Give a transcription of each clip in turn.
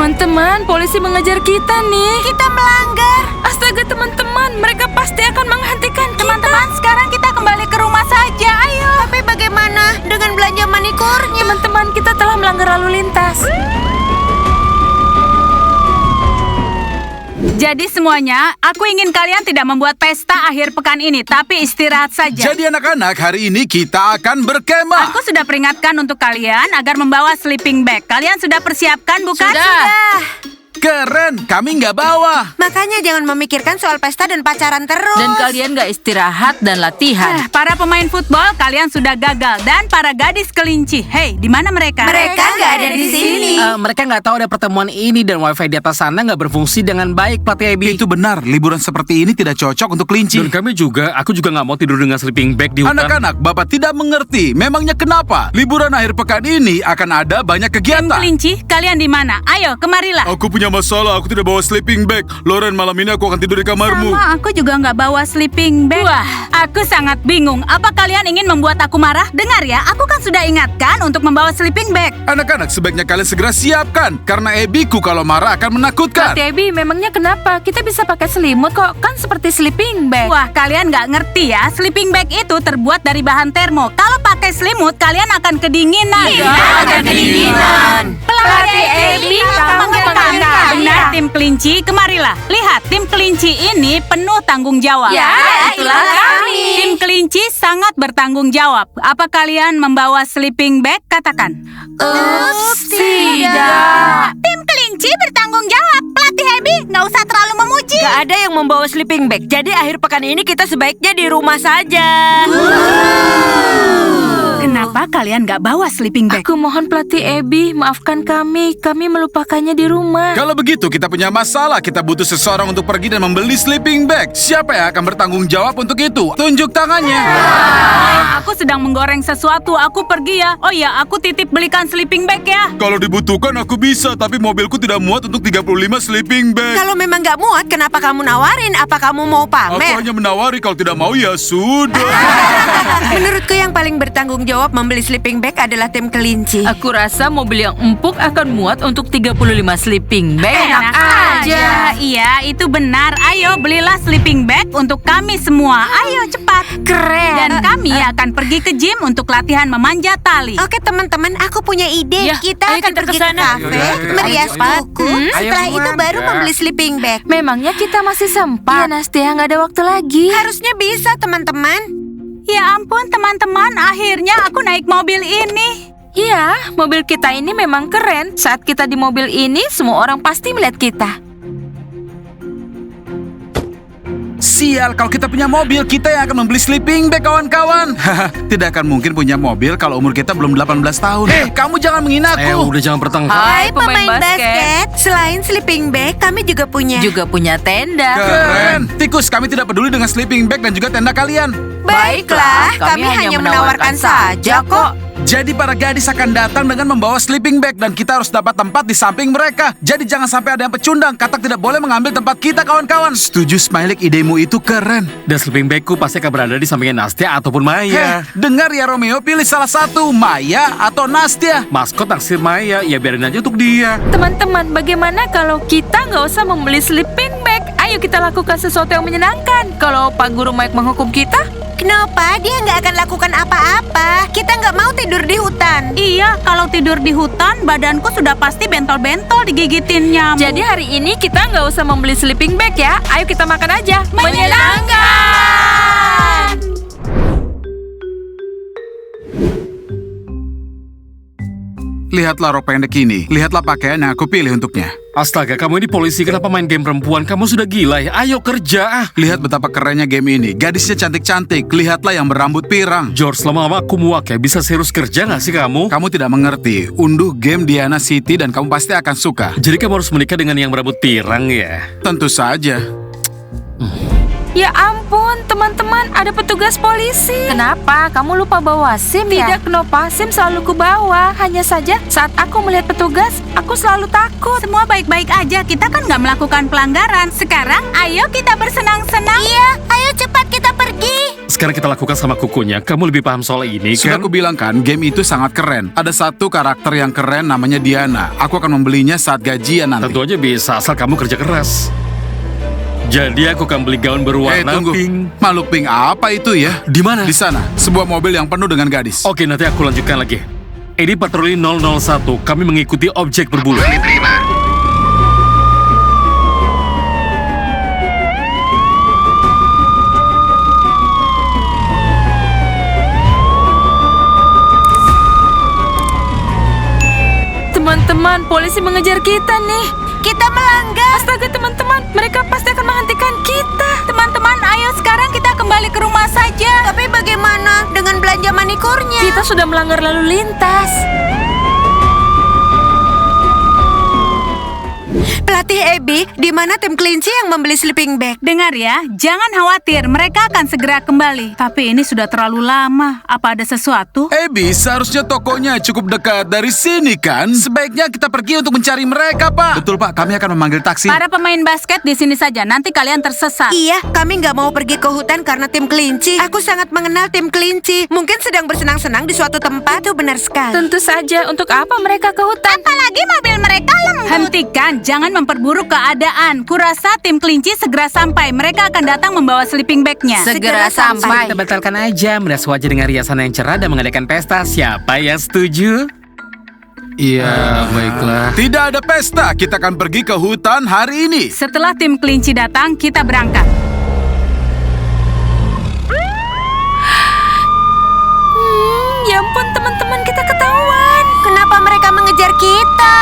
Teman-teman, polisi mengejar kita nih. Kita melanggar. Astaga teman-teman, mereka pasti akan menghentikan kita. Teman-teman, sekarang kita kembali ke rumah saja. Ayo. Tapi bagaimana dengan belanja manikurnya? Teman-teman, kita telah melanggar lalu lintas. Jadi semuanya, aku ingin kalian tidak membuat pesta akhir pekan ini, tapi istirahat saja. Jadi anak-anak, hari ini kita akan berkemah. Aku sudah peringatkan untuk kalian agar membawa sleeping bag. Kalian sudah persiapkan, bukan? Sudah. Keren, kami nggak bawa. Makanya jangan memikirkan soal pesta dan pacaran terus. Dan kalian gak istirahat dan latihan. Para pemain football, kalian sudah gagal. Dan para gadis kelinci, hei, di mana mereka? Mereka nggak ada di sini. Mereka nggak tahu ada pertemuan ini dan wifi di atas sana nggak berfungsi dengan baik, Pelatih Abby. Itu benar, liburan seperti ini tidak cocok untuk kelinci. Dan aku juga nggak mau tidur dengan sleeping bag di hutan. Anak-anak, Bapak tidak mengerti. Memangnya kenapa? Liburan akhir pekan ini akan ada banyak Tim kegiatan. kelinci, kalian di mana? Ayo, kemarilah. Aku punya masalah, aku tidak bawa sleeping bag. Loren, malam ini aku akan tidur di kamarmu. Sama, aku juga nggak bawa sleeping bag. Wah, aku sangat bingung. Apa kalian ingin membuat aku marah? Dengar ya, aku kan sudah ingatkan untuk membawa sleeping bag. Anak-anak, sebaiknya kalian segera siapkan. Karena Ebiku kalau marah akan menakutkan. Debbie, memangnya kenapa? Kita bisa pakai selimut kok, kan seperti sleeping bag. Wah, kalian nggak ngerti ya. Sleeping bag itu terbuat dari bahan termo. Kalau pakai selimut, kalian akan kedinginan. Pelatih Abby, benar tim kelinci, kemarilah. Lihat, tim kelinci ini penuh tanggung jawab. Ya, itulah kami. Tim kelinci sangat bertanggung jawab. Apa kalian membawa sleeping bag? Katakan. Ups, tidak. Tim kelinci bertanggung jawab. Pelatih Abby, nggak usah terlalu memuji. Gak ada yang membawa sleeping bag. Jadi akhir pekan ini kita sebaiknya di rumah saja. Kenapa kalian nggak bawa sleeping bag? Aku mohon pelatih Abby, maafkan kami. Kami melupakannya di rumah. Kalau begitu, kita punya masalah. Kita butuh seseorang untuk pergi dan membeli sleeping bag. Siapa yang akan bertanggung jawab untuk itu? Tunjuk tangannya. Aku sedang menggoreng sesuatu. Aku pergi ya. Oh ya, aku titip belikan sleeping bag ya. Kalau dibutuhkan aku bisa, tapi mobilku tidak muat untuk 35 sleeping bag. Kalau memang gak muat, kenapa kamu nawarin? Apa kamu mau Aku pamer? hanya menawari, kalau tidak mau ya sudah. Menurutku yang paling bertanggung jawab membeli sleeping bag adalah tim kelinci. Aku rasa mobil yang empuk akan muat untuk 35 sleeping bag. Enak aja. Iya, itu benar. Ayo, belilah sleeping bag untuk kami semua. Ayo, cepat. Keren. Dan kami akan pergi ke gym untuk latihan memanjat tali. Oke teman-teman, aku punya ide. Ya, Kita ayo akan kita pergi ke kesana. kafe, merias buku. Setelah itu baru membeli sleeping bag. Memangnya kita masih sempat? Ya, Nastia, nggak ada waktu lagi. Harusnya bisa teman-teman. Ya ampun, teman-teman. Akhirnya aku naik mobil ini. Iya, mobil kita ini memang keren. Saat kita di mobil ini, semua orang pasti melihat kita. Sial, kalau kita punya mobil, kita yang akan membeli sleeping bag, kawan-kawan. Tidak akan mungkin punya mobil kalau umur kita belum 18 tahun. Kamu jangan menghina aku. Udah jangan bertengkar. Hai, pemain basket. Selain sleeping bag, kami juga punya. Juga punya tenda. Keren. Tikus, kami tidak peduli dengan sleeping bag dan juga tenda kalian. Baiklah, kami hanya menawarkan saja kok. Jadi para gadis akan datang dengan membawa sleeping bag dan kita harus dapat tempat di samping mereka. Jadi jangan sampai ada yang pecundang. Katak tidak boleh mengambil tempat kita, kawan-kawan. Setuju, Smiley, idemu itu keren. Dan sleeping bagku pasti akan berada di sampingnya Nastia ataupun Maya. Dengar ya Romeo, pilih salah satu, Maya atau Nastia. Maskot naksir Maya, ya biarin aja untuk dia. Teman-teman, bagaimana kalau kita nggak usah membeli sleeping bag? Ayo kita lakukan sesuatu yang menyenangkan. Kalau Pak Guru Mike menghukum kita, Kenapa? Dia nggak akan lakukan apa-apa. Kita nggak mau tidur di hutan. Iya, kalau tidur di hutan, badanku sudah pasti bentol-bentol digigitin nyamuk. jadi hari ini kita nggak usah membeli sleeping bag ya. Ayo kita makan aja. Menyenangkan! Lihatlah rok pendek ini. Lihatlah pakaian yang aku pilih untuknya. Astaga, kamu ini polisi, kenapa main game perempuan? Kamu sudah gila ya? Ayo kerja. Lihat betapa kerennya game ini. Gadisnya cantik-cantik. Lihatlah yang berambut pirang. George, lama-lama aku muak ya. Bisa serius kerja gak sih kamu? Kamu tidak mengerti. Unduh game Diana City dan kamu pasti akan suka. Jadi kamu harus menikah dengan yang berambut pirang ya? Tentu saja. Ya ampun, teman-teman, ada petugas polisi. Kenapa? Kamu lupa bawa SIM ya? Tidak, Knopa. SIM selalu kubawa. Hanya saja saat aku melihat petugas, aku selalu takut. Semua baik-baik aja, kita kan nggak melakukan pelanggaran. Sekarang, ayo kita bersenang-senang. Iya, ayo cepat kita pergi. Sekarang kita lakukan sama kukunya. Kamu lebih paham soal ini, Sudah kan? aku bilang kan, game itu sangat keren. Ada satu karakter yang keren namanya Diana. Aku akan membelinya saat gajian nanti. Tentu aja bisa, asal kamu kerja keras. Jadi aku akan beli gaun berwarna Tunggu. pink. Makhluk pink apa itu ya? Di mana? Di sana, sebuah mobil yang penuh dengan gadis. Oke, nanti aku lanjutkan lagi. Ini patroli 001. Kami mengikuti objek berbulu. Teman-teman, polisi mengejar kita nih. Kita melanggar. Astaga, teman-teman, mereka pasti akan menghentikan kita. Teman-teman, ayo sekarang kita kembali ke rumah saja. Tapi bagaimana dengan belanja manikurnya? Kita sudah melanggar lalu lintas. Pelatih Abby, di mana tim kelinci yang membeli sleeping bag? Dengar ya, jangan khawatir, mereka akan segera kembali. Tapi ini sudah terlalu lama. Apa ada sesuatu? Abby, seharusnya tokonya cukup dekat dari sini kan? Sebaiknya kita pergi untuk mencari mereka, Pak. Betul, Pak. Kami akan memanggil taksi. Para pemain basket di sini saja, nanti kalian tersesat. Iya, kami nggak mau pergi ke hutan karena tim kelinci. Aku sangat mengenal tim kelinci. Mungkin sedang bersenang-senang di suatu tempat. Itu benar sekali. Tentu saja, untuk apa mereka ke hutan? Apalagi mobil mereka lembut. Hentikan, jangan memperburuk keadaan. Kurasa tim kelinci segera sampai. Mereka akan datang membawa sleeping bag-nya. Segera sampai. Kita batalkan aja, merias wajah dengan riasan yang cerah dan mengadakan pesta. Siapa yang setuju? Iya, baiklah. Tidak ada pesta. Kita akan pergi ke hutan hari ini. Setelah tim kelinci datang, kita berangkat. Ya ampun, teman-teman, kita ketahuan. Kenapa mereka mengejar kita?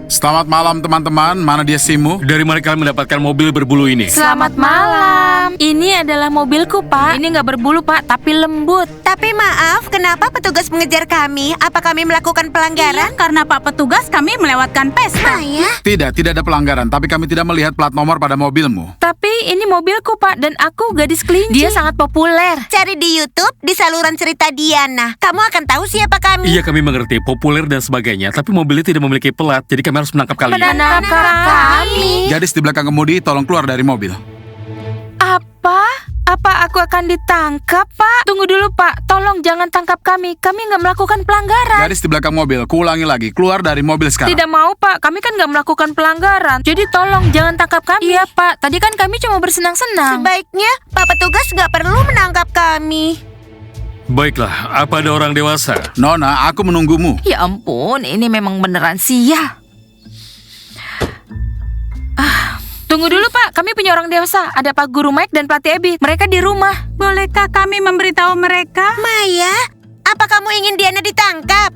Selamat malam, teman-teman. Mana dia SIM-mu? Dari mana kalian mendapatkan mobil berbulu ini? Selamat malam. Ini adalah mobilku, Pak. Ini nggak berbulu, Pak, tapi lembut. Tapi maaf, kenapa petugas mengejar kami? Apa kami melakukan pelanggaran? Iya, karena Pak Petugas kami melewatkan pesta. Maya? Tidak ada pelanggaran. Tapi kami tidak melihat plat nomor pada mobilmu. Tapi ini mobilku, Pak, dan aku gadis kelinci. Dia sangat populer. Cari di YouTube, di saluran cerita Diana. Kamu akan tahu siapa kami. Iya, kami mengerti, populer dan sebagainya. Tapi mobilnya tidak memiliki pelat, jadi kami harus menangkap kalian. Menangkap kami. Gadis di belakang kemudi, tolong keluar dari mobil. Apa? Apa aku akan ditangkap, Pak? Tunggu dulu, Pak. Tolong jangan tangkap kami. Kami nggak melakukan pelanggaran. Gadis di belakang mobil, kuulangi lagi. Keluar dari mobil sekarang. Tidak mau, Pak. Kami kan nggak melakukan pelanggaran. Jadi tolong jangan tangkap kami. Iya, Pak. Tadi kan kami cuma bersenang-senang. Sebaiknya Pak Petugas nggak perlu menangkap kami. Baiklah, apa ada orang dewasa? Nona, aku menunggumu. Ya ampun, ini memang beneran sia. Tunggu dulu, Pak. Kami punya orang dewasa. Ada Pak Guru Mike dan Pelatih Abby. Mereka di rumah. Bolehkah kami memberitahu mereka? Maya, apa kamu ingin Diana ditangkap?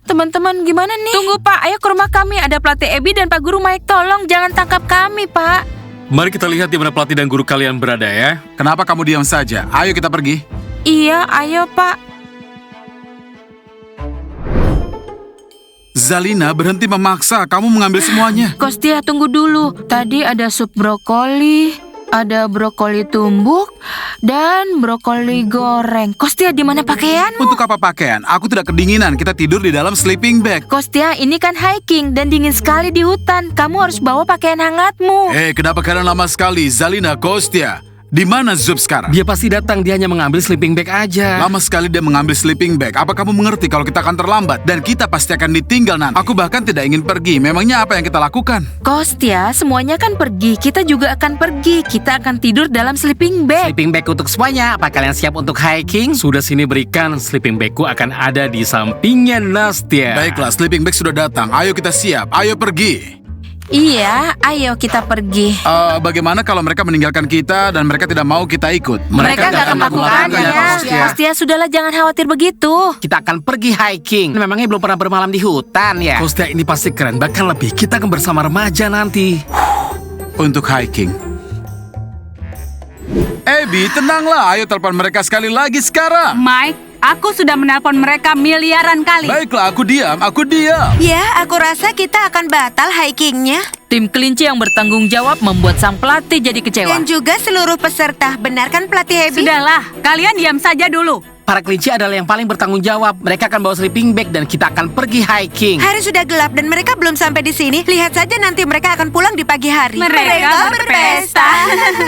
Teman-teman, gimana nih? Tunggu, Pak. Ayo ke rumah kami. Ada Pelatih Abby dan Pak Guru Mike. Tolong jangan tangkap kami, Pak. Mari kita lihat di mana pelatih dan guru kalian berada ya. Kenapa kamu diam saja? Ayo kita pergi. Iya, ayo, Pak. Zalina, berhenti memaksa. Kamu mengambil semuanya. Kostia, tunggu dulu. Tadi ada sup brokoli, ada brokoli tumbuk, dan brokoli goreng. Kostia, di mana pakaianmu? Untuk apa pakaian? Aku tidak kedinginan. Kita tidur di dalam sleeping bag. Kostia, ini kan hiking dan dingin sekali di hutan. Kamu harus bawa pakaian hangatmu. Kenapa kalian lama sekali? Zalina, Kostia. Di mana Zub sekarang? Dia pasti datang, dia hanya mengambil sleeping bag aja. Lama sekali dia mengambil sleeping bag. Apa kamu mengerti kalau kita akan terlambat? Dan kita pasti akan ditinggal nanti. Aku bahkan tidak ingin pergi. Memangnya apa yang kita lakukan? Kostia, semuanya kan pergi. Kita juga akan pergi. Kita akan tidur dalam sleeping bag. Sleeping bag untuk semuanya. Apa kalian siap untuk hiking? Sudah sini berikan, sleeping bagku akan ada di sampingnya Nastia. Baiklah, sleeping bag sudah datang. Ayo kita siap. Ayo pergi. Iya, ayo kita pergi. Bagaimana kalau mereka meninggalkan kita dan mereka tidak mau kita ikut? Mereka nggak akan melakukannya. Kostia, sudahlah, jangan khawatir begitu. Kita akan pergi hiking. Memangnya belum pernah bermalam di hutan ya? Kostia ini pasti keren, bahkan lebih. Kita akan bersama remaja nanti. Untuk hiking. Abby, tenanglah. Ayo telepon mereka sekali lagi sekarang. Mike, Aku sudah menelpon mereka miliaran kali. Baiklah, aku diam. Ya, aku rasa kita akan batal hikingnya. Tim kelinci yang bertanggung jawab membuat sang pelatih jadi kecewa. Dan juga seluruh peserta. Benar kan pelatih Abby? Sudahlah, kalian diam saja dulu. Para kelinci adalah yang paling bertanggung jawab. Mereka akan bawa sleeping bag dan kita akan pergi hiking. Hari sudah gelap dan mereka belum sampai di sini. Lihat saja nanti mereka akan pulang di pagi hari. Mereka berpesta.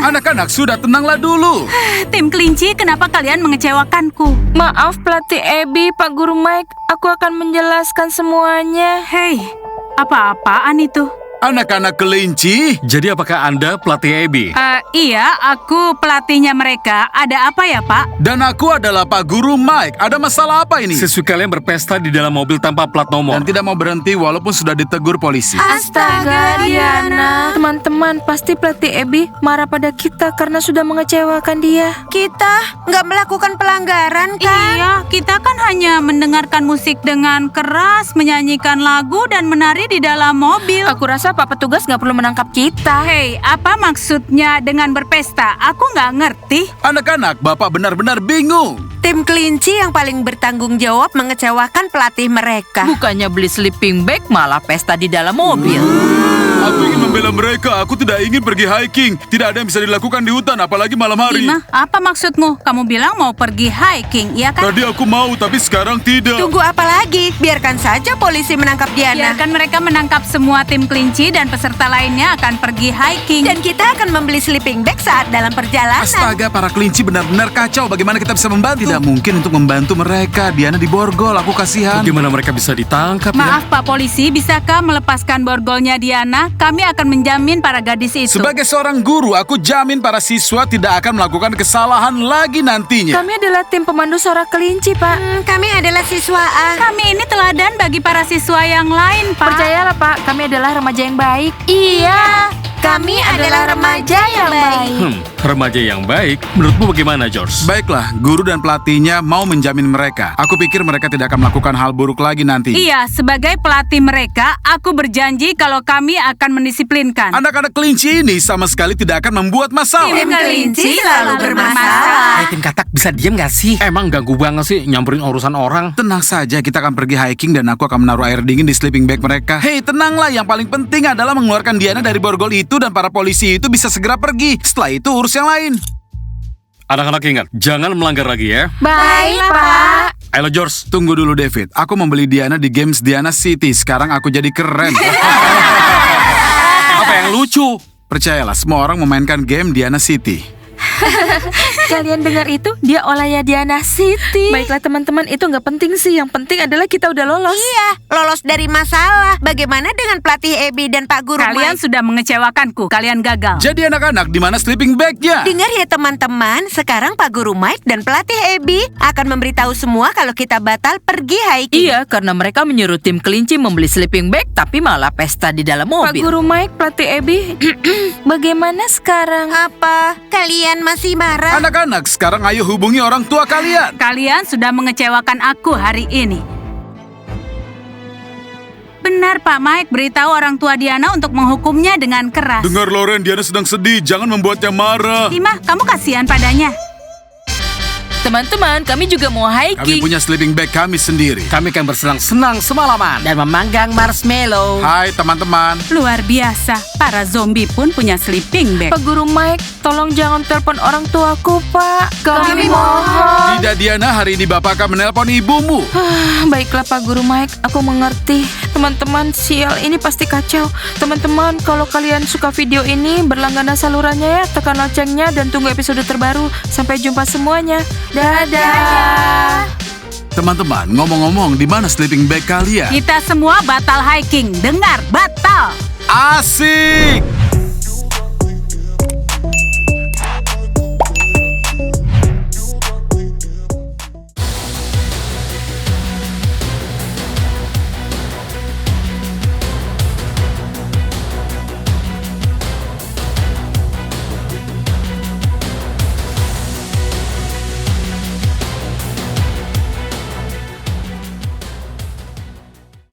Anak-anak, sudah tenanglah dulu. Tim kelinci, kenapa kalian mengecewakanku? Maaf pelatih Abby, Pak Guru Mike. Aku akan menjelaskan semuanya. Hei, apa-apaan itu? Anak-anak kelinci, Jadi apakah Anda pelatih Abby? Iya, aku pelatihnya mereka. Ada apa ya, Pak? dan aku adalah Pak Guru Mike. Ada masalah apa ini? Siswi kalian berpesta di dalam mobil tanpa plat nomor. Dan tidak mau berhenti walaupun sudah ditegur polisi. Astaga, Diana. Teman-teman, pasti pelatih Abby marah pada kita karena sudah mengecewakan dia. Kita nggak melakukan pelanggaran kan? Iya, kita kan hanya mendengarkan musik dengan keras, menyanyikan lagu, dan menari di dalam mobil. Aku rasa Pak petugas nggak perlu menangkap kita. Hei, apa maksudnya dengan berpesta? Aku nggak ngerti. Anak-anak, Bapak benar-benar bingung. Tim kelinci yang paling bertanggung jawab mengecewakan pelatih mereka. Bukannya beli sleeping bag, malah pesta di dalam mobil. Aku ingin membela mereka. Aku tidak ingin pergi hiking. Tidak ada yang bisa dilakukan di hutan, apalagi malam hari. Ima, apa maksudmu? Kamu bilang mau pergi hiking, iya kan? Tadi aku mau, tapi sekarang tidak. Tunggu apa lagi? Biarkan saja polisi menangkap Diana. Biarkan mereka menangkap semua tim kelinci dan peserta lainnya akan pergi hiking. Dan kita akan membeli sleeping bag saat dalam perjalanan. Astaga, para kelinci benar-benar kacau. Bagaimana kita bisa membantu? Tidak mungkin untuk membantu mereka. Diana diborgol, aku kasihan. Bagaimana mereka bisa ditangkap Maaf Pak Polisi, bisakah melepaskan borgolnya Diana? Kami akan menjamin para gadis itu. Sebagai seorang guru, aku jamin para siswa tidak akan melakukan kesalahan lagi nantinya. Kami adalah tim pemandu suara kelinci, Pak. Kami adalah siswa A. Kami ini teladan bagi para siswa yang lain, Pak. Percayalah, Pak, kami adalah remaja yang baik. Iya, Kami adalah remaja yang baik. Remaja yang baik. Menurutmu bagaimana, George? Baiklah, guru dan pelatihnya mau menjamin mereka. Aku pikir mereka tidak akan melakukan hal buruk lagi nanti. Iya, sebagai pelatih mereka, aku berjanji kalau kami akan mendisiplinkan. Anak-anak kelinci ini sama sekali tidak akan membuat masalah. Tim kelinci selalu bermasalah. Tim katak bisa diam gak sih? Emang ganggu banget sih nyamperin urusan orang. Tenang saja, kita akan pergi hiking dan aku akan menaruh air dingin di sleeping bag mereka. Hei, tenanglah. Yang paling penting adalah mengeluarkan Diana dari borgol itu dan para polisi itu bisa segera pergi. Setelah itu urus yang lain. Anak-anak ingat, jangan melanggar lagi ya. baik, Pak. Ayo George. Tunggu dulu, David. Aku membeli Diana di Games Diana City. Sekarang aku jadi keren. Apa yang lucu? Percayalah, semua orang memainkan game Diana City. Kalian dengar itu? Dia Olaya Diana City. Baiklah teman-teman, itu nggak penting sih. Yang penting adalah kita udah lolos. Iya, lolos dari masalah. Bagaimana dengan pelatih Abby dan Pak Guru Kalian Mike? sudah mengecewakanku. Kalian gagal. Jadi anak-anak, di mana sleeping bag-nya? Dengar ya teman-teman, sekarang Pak Guru Mike dan pelatih Abby akan memberitahu semua kalau kita batal pergi hiking. Iya, karena mereka menyuruh tim kelinci membeli sleeping bag, tapi malah pesta di dalam mobil. Pak Guru Mike, pelatih Abby, bagaimana sekarang? Apa? Kalian masih marah? Anak-anak, sekarang ayo hubungi orang tua kalian. Kalian sudah mengecewakan aku hari ini. Benar Pak Mike, beritahu orang tua Diana untuk menghukumnya dengan keras. Dengar Loren, Diana sedang sedih. Jangan membuatnya marah. Ima, kamu kasihan padanya. Teman-teman, kami juga mau Kami hiking. punya sleeping bag kami sendiri. Kami akan bersenang-senang semalaman dan memanggang marshmallow. Hai teman-teman. Luar biasa, para zombie pun punya sleeping bag. Pak Guru Mike, tolong jangan telepon orang tuaku, Pak. Kami mohon. Tidak Diana, hari ini Bapak akan menelpon ibumu. Baiklah Pak Guru Mike, aku mengerti. Teman-teman, sial ini pasti kacau. Teman-teman, kalau kalian suka video ini, berlangganan salurannya ya, tekan loncengnya dan tunggu episode terbaru. Sampai jumpa semuanya. Dadah. Teman-teman, ngomong-ngomong, di mana sleeping bag kalian? Kita semua batal hiking. Dengar, batal. Asik!